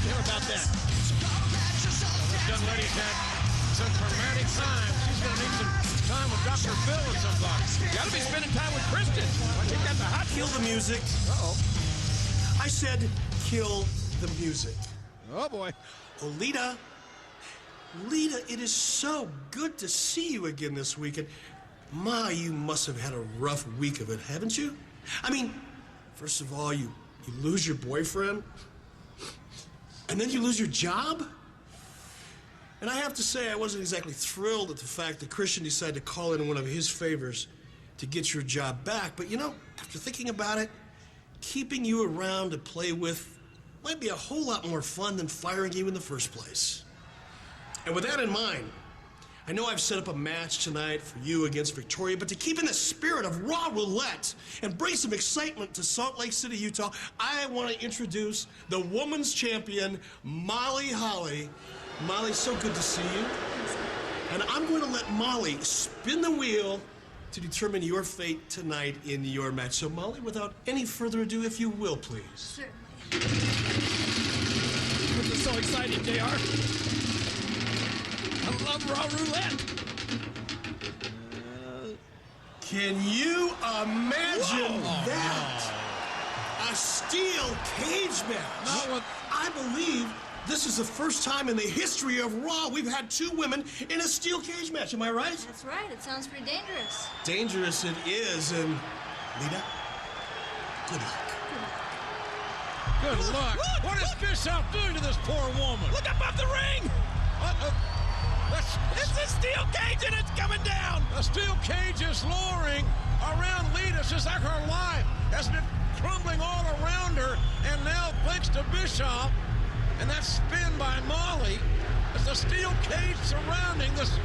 to him about that. This young lady's had some traumatic time. She's going to need some time with Dr. Phil or somebody. You got to be spending time with Kristen. I think that's a hot Kill the music. Uh-oh. I said kill the music. Oh, boy. Oh, Lita, it is so good to see you again this weekend. Ma, you must have had a rough week of it, haven't you? I mean, first of all, you lose your boyfriend, and then you lose your job? And I have to say, I wasn't exactly thrilled at the fact that Christian decided to call in one of his favors to get your job back. But you know, after thinking about it, keeping you around to play with might be a whole lot more fun than firing you in the first place. And with that in mind, I know I've set up a match tonight for you against Victoria, but to keep in the spirit of Raw Roulette and bring some excitement to Salt Lake City, Utah, I want to introduce the women's champion, Molly Holly. Molly, so good to see you. And I'm going to let Molly spin the wheel to determine your fate tonight in your match. So, Molly, without any further ado, if you will, please. Certainly. I'm just so excited, JR. I love Raw Roulette. Can you imagine that? No. A steel cage match. Not with... I believe this is the first time in the history of Raw we've had two women in a steel cage match. Am I right? That's right. It sounds pretty dangerous. Dangerous it is, and Lita, good luck. Good luck. What is Bischoff doing to this poor woman? Look up off the ring! It's a steel cage and it's coming down! The steel cage is lowering around Lita. It's just like her life has been crumbling all around her, and now, thanks to Bischoff, and that spin by Molly, it's a steel cage surrounding this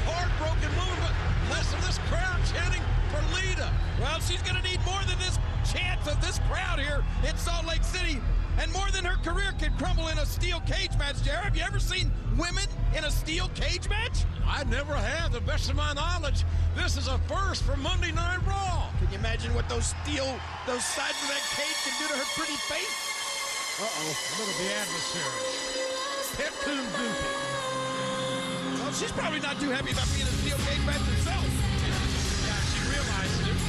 heartbroken woman, but listen to this crowd chanting for Lita. Well, she's going to need more than this chance of this crowd here in Salt Lake City, and more than her career can crumble in a steel cage match. Jared, have you ever seen women in a steel cage match? I never have, to the best of my knowledge. This is a first for Monday Night Raw. Can you imagine what those sides of that cage can do to her pretty face? Uh-oh, a little the adversary. Pet Coon Goofy. Well, she's probably not too happy about being in a steel cage match herself. Yeah, she realizes it.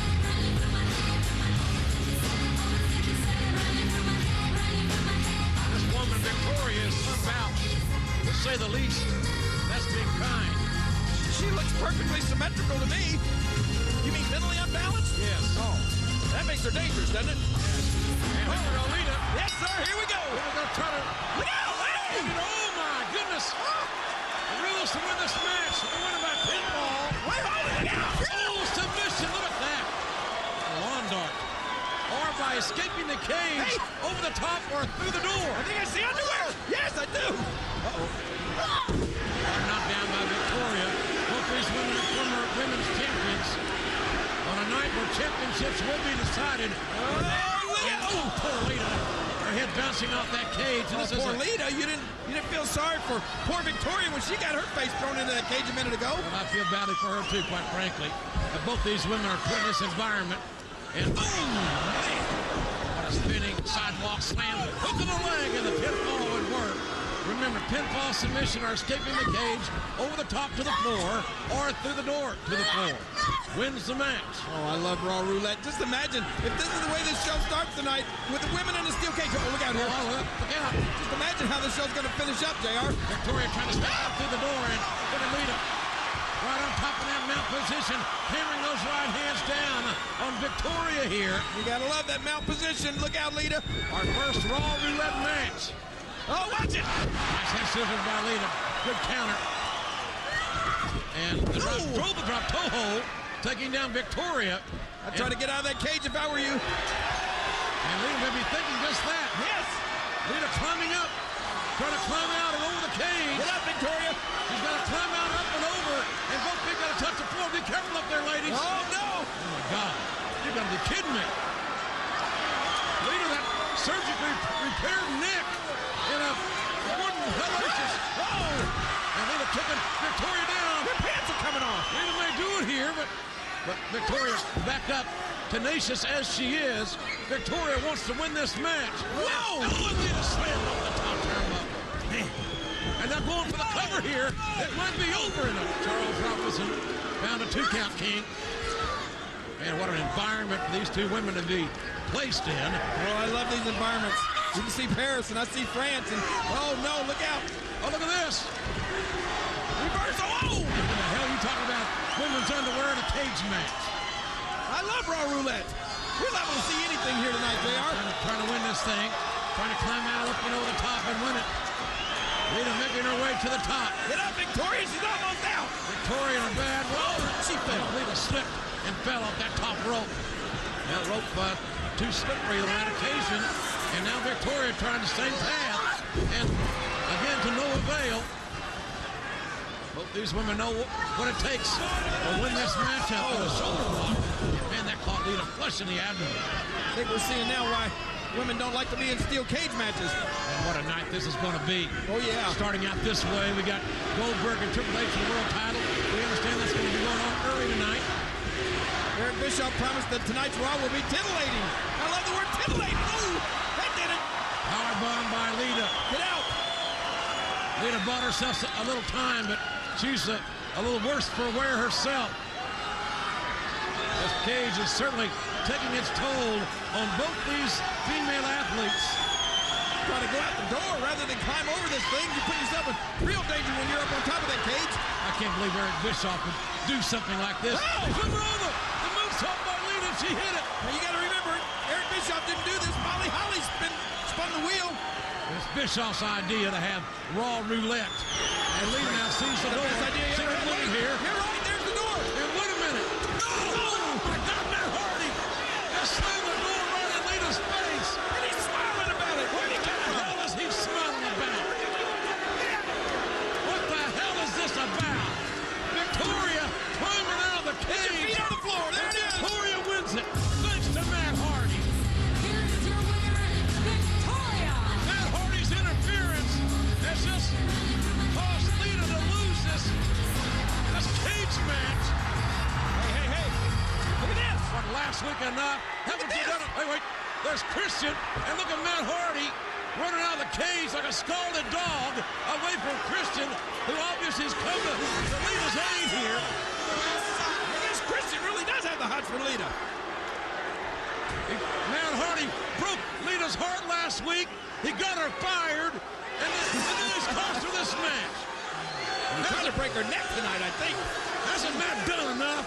This woman, Victoria, is unbalanced, to say the least. That's being kind. She looks perfectly symmetrical to me. You mean mentally unbalanced? Yes. Oh, that makes her dangerous, doesn't it? Yes. And Lita. Yes, sir. Here we go. We're going to try to... Look out! Hey! Oh, my goodness. The Riddles to win this match. They're winning by pinfall. Wait, look out! Oh, submission. Look at that. Lawn dart. Or by escaping the cage over the top or through the door. I think I see underwear. Yes, I do. Uh-oh. Knocked down by Victoria. Both these women are former women's champions on a night where championships will be decided. Oh, poor Lita. Her head bouncing off that cage. Poor Lita. You didn't feel sorry for poor Victoria when she got her face thrown into that cage a minute ago? Well, I feel badly for her, too, quite frankly. Both these women are put in this environment. And boom! Man, what a spinning sidewalk slam. Hook of the leg, and the pinfall would work. Remember, pinfall submission or escaping the cage over the top to the floor or through the door to the floor. Wins the match. Oh, I love Raw Roulette. Just imagine if this is the way this show starts tonight with the women in the steel cage. Oh, look out here. Oh, look out. Just imagine how this show's going to finish up, JR. Victoria trying to step out through the door and going to lead up. Right on top of that mount position, hammering those right hands down on Victoria here. You got to love that mount position. Look out, Lita. Our first Raw Roulette match. Oh, watch it! Nice head scissors by Lita. Good counter. And the drop toe hold, taking down Victoria. I'd try to get out of that cage if I were you. And Lita may be thinking just that. Yes! Lita climbing up. Trying to climb out and over the cage. Get up, Victoria. She's got to climb out, up and over. And both feet got to touch the floor. Be careful up there, ladies. Oh, no! Oh, my God. You've got to be kidding me. Lita, that surgically repaired neck in a wooden hellacious. Oh! And Lita kicking Victoria down. Her pants are coming off. Lita may do it here, but Victoria's backed up. Tenacious as she is, Victoria wants to win this match. Whoa! Oh, Lita slammed off the top here. It might be over in it. Charles Robinson found a 2-count, King. Man, what an environment for these two women to be placed in. Oh, I love these environments. You can see Paris, and I see France, and oh no, look out. Oh, look at this. Reversal, oh! What the hell are you talking about? Women's underwear in a cage match. I love Raw Roulette. We're not going to see anything here tonight, JR. Trying to win this thing. Trying to climb out up, the top and win it. Lita making her way to the top. Get up, Victoria. She's almost out. Victoria in a bad roll. She fell. Lita slipped and fell off that top rope. That rope too slippery on that occasion. And now Victoria trying the same path. And again to no avail. Both these women know what it takes to win this matchup with a shoulder block. Man, that caught Lita flush in the abdomen. I think we're seeing now why women don't like to be in steel cage matches. And what a night this is going to be. Oh, yeah. Starting out this way, we got Goldberg and Triple H for the world title. We understand that's going to be going on early tonight. Eric Bischoff promised that tonight's Raw will be titillating. I love the word titillating. Oh, that did it. Powerbomb by Lita. Get out. Lita bought herself a little time, but she's a little worse for wear herself. This cage is certainly taking its toll on both these female athletes. Try to go out the door rather than climb over this thing. You put yourself in real danger when you're up on top of that cage. I can't believe Eric Bischoff would do something like this. Oh! The moonsault by Lita, she hit it. Now you got to remember, Eric Bischoff didn't do this. Molly Holly spun the wheel. It's Bischoff's idea to have Raw Roulette. And Lita now sees the door. Best idea She's ever. moving here. You're right, there's the door. And wait a minute. Oh, my God, Matt Hardy just slammed the door right in Lita's face. And he's smiling about it. Where'd he come What the from? hell is he smiling about? What the hell is this about? Victoria climbing out of the cage. Feet on the floor. There it is. Victoria wins it. Thanks to Matt Hardy. Here's your winner, Victoria. Matt Hardy's interference has just caused Lita to lose this cage match. Hey. Look at this. But last week enough, haven't you done it? Wait. There's Christian, and look at Matt Hardy running out of the cage like a scalded dog away from Christian, who obviously has come to Lita's aid here. I guess Christian really does have the hots for Lita. Matt Hardy broke Lita's heart last week. He got her fired, and then he's cost her this match. He's trying to break her neck tonight, I think. Hasn't Matt done enough?